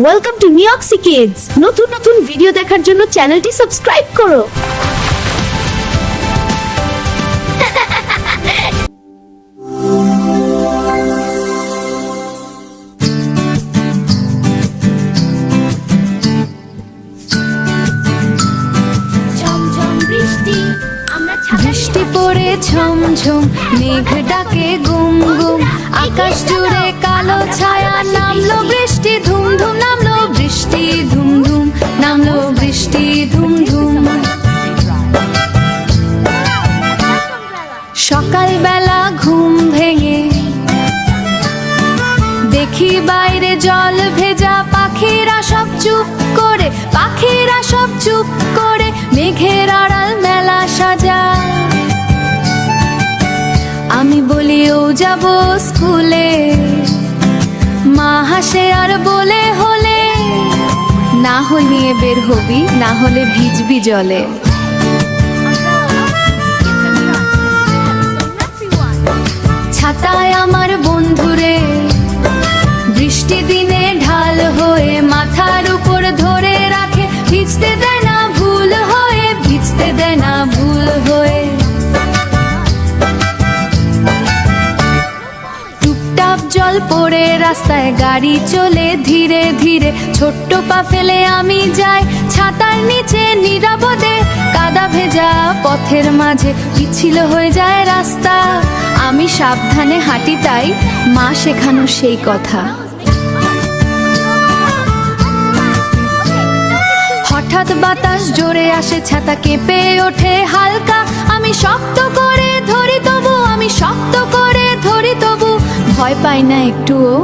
Welcome to নিউক্সি kids. নতুন নতুন video দেখার জন্য চ্যানেলটি সাবস্ক্রাইব করো। বৃষ্টি পড়ে ঝমঝম, মেঘ ডাকে গুম গুম, আকাশ জুড়ে কালো ছায়া, নামলো বৃষ্টি ধুম ধুম, নামলো বৃষ্টি ধুম ধুম, নামলো বৃষ্টি ধুম ধুম। সকালবেলা ঘুম ভেঙে দেখি বাইরে জল ভেজা, পাখিরা সব চুপ করে, পাখিরা সব চুপ করে, মেঘের আড়াল মেলা সাজা। আমি বলি ও যাব স্কুলে, মা হাসে আর বলে হলে না হল নিয়ে বের হবি, না হলে ভিজবি জলে। ছাতায় আমার বন্ধুরে বৃষ্টি দিনে ঢাল হয়ে মাথার উপর ধরে রাখে, ভিজতে দেয় না ভুল হয়ে, ভিজতে দেয় না ভুল হয়ে। টুপটাপ জল পড়ে রাস্তায় গাড়ি চলে ধীরে ধীরে, ছোট্ট পা ফেলে আমি যাই ছাতার নিচে নিরাপদে। কাদা ভেজা পথের মাঝে পিছিল হয়ে যায় রাস্তা, আমি সাবধানে হাঁটি তাই মা শেখানো সেই কথা। হঠাৎ বাতাস জোরে আসে, ছাতা কেঁপে ওঠে হালকা, আমি শক্ত করে ধরি তবু, আমি শক্ত করে ধরি তবু, ভয় পাই না একটুও।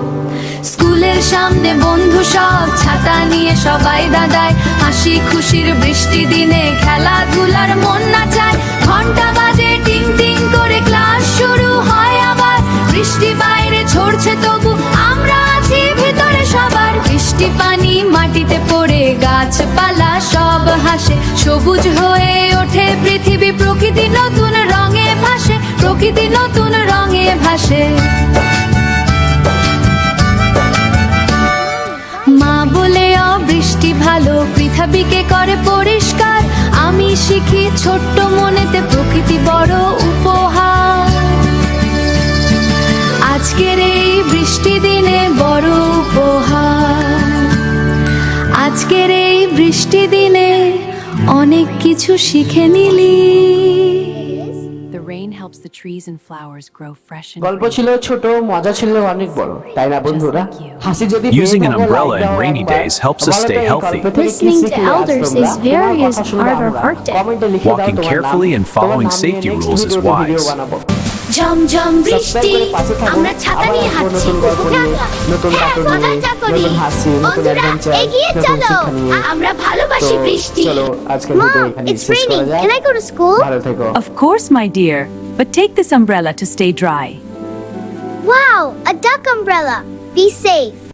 স্কুলের সামনে বন্ধু সব ছাতা নিয়ে সবাই দাদায়, হাসি খুশির বৃষ্টি দিনে খেলাধুলার মন নাচায়। ঘন্টা বাজে টিং টিং করে, ক্লাস শুরু হয় আবার, বৃষ্টি বাইরে ঝরছে তবু আমরা আছি ভিতরে সবার। বৃষ্টি পানি মাটিতে পড়ে গাছপালা সব হাসে, সবুজ হয়ে ওঠে পৃথিবী, প্রকৃতি নতুন রঙে ভাসে, প্রকৃতি নতুন রঙে ভাসে। মা বলে বৃষ্টি ভালো, পৃথিবীকে করে পরিষ্কার, আমি শিখি ছোট্ট মনেতে প্রকৃতি বড় উপহার। আজকের এই বৃষ্টি দিনে বড় উপহার, আজকের এই বৃষ্টি দিনে অনেক কিছু শিখে নিলি। The rain helps the trees and flowers grow fresh and গল্প green. ছিল ছোট, মজা ছিল অনেক বড়, তাই না বন্ধুরা? হাসি যদি Using an পেয়ে থাকো, umbrella like in দাও, rainy and days helps us বলো তো stay এই healthy. গল্প থেকে কি Listening to শিখলে আজ elders তোমরা? is তোমার various কথা শুনবো part of our আমরা। birthday. কমেন্টে লিখে দাও Walking তোমার carefully নাম, and following তোমার নাম safety নিয়ে next rules is ভিডিওতে ভিডিও wise. বানাবো। ঝমঝম বৃষ্টি, Subscribe করে পাশে থাকো। আমরা ছাতা আবার নিয়ে আসবো হাঁটছি, নতুন গল্প নিয়ে, নতুন কার্টুন নিয়ে, নতুন হাসি, নতুন বন্ধুরা অ্যাডভেঞ্চার, এগিয়ে নতুন চলো, শিক্ষা নিয়ে। আমরা ভালোবাসি তো বৃষ্টি। চলো আজকের ভিডিও এখানে It's শেষ করা raining. যাক। Can I go to school? ভালো থেকো। Of course, my dear, but take this umbrella to stay dry. Wow, a duck umbrella. Be safe.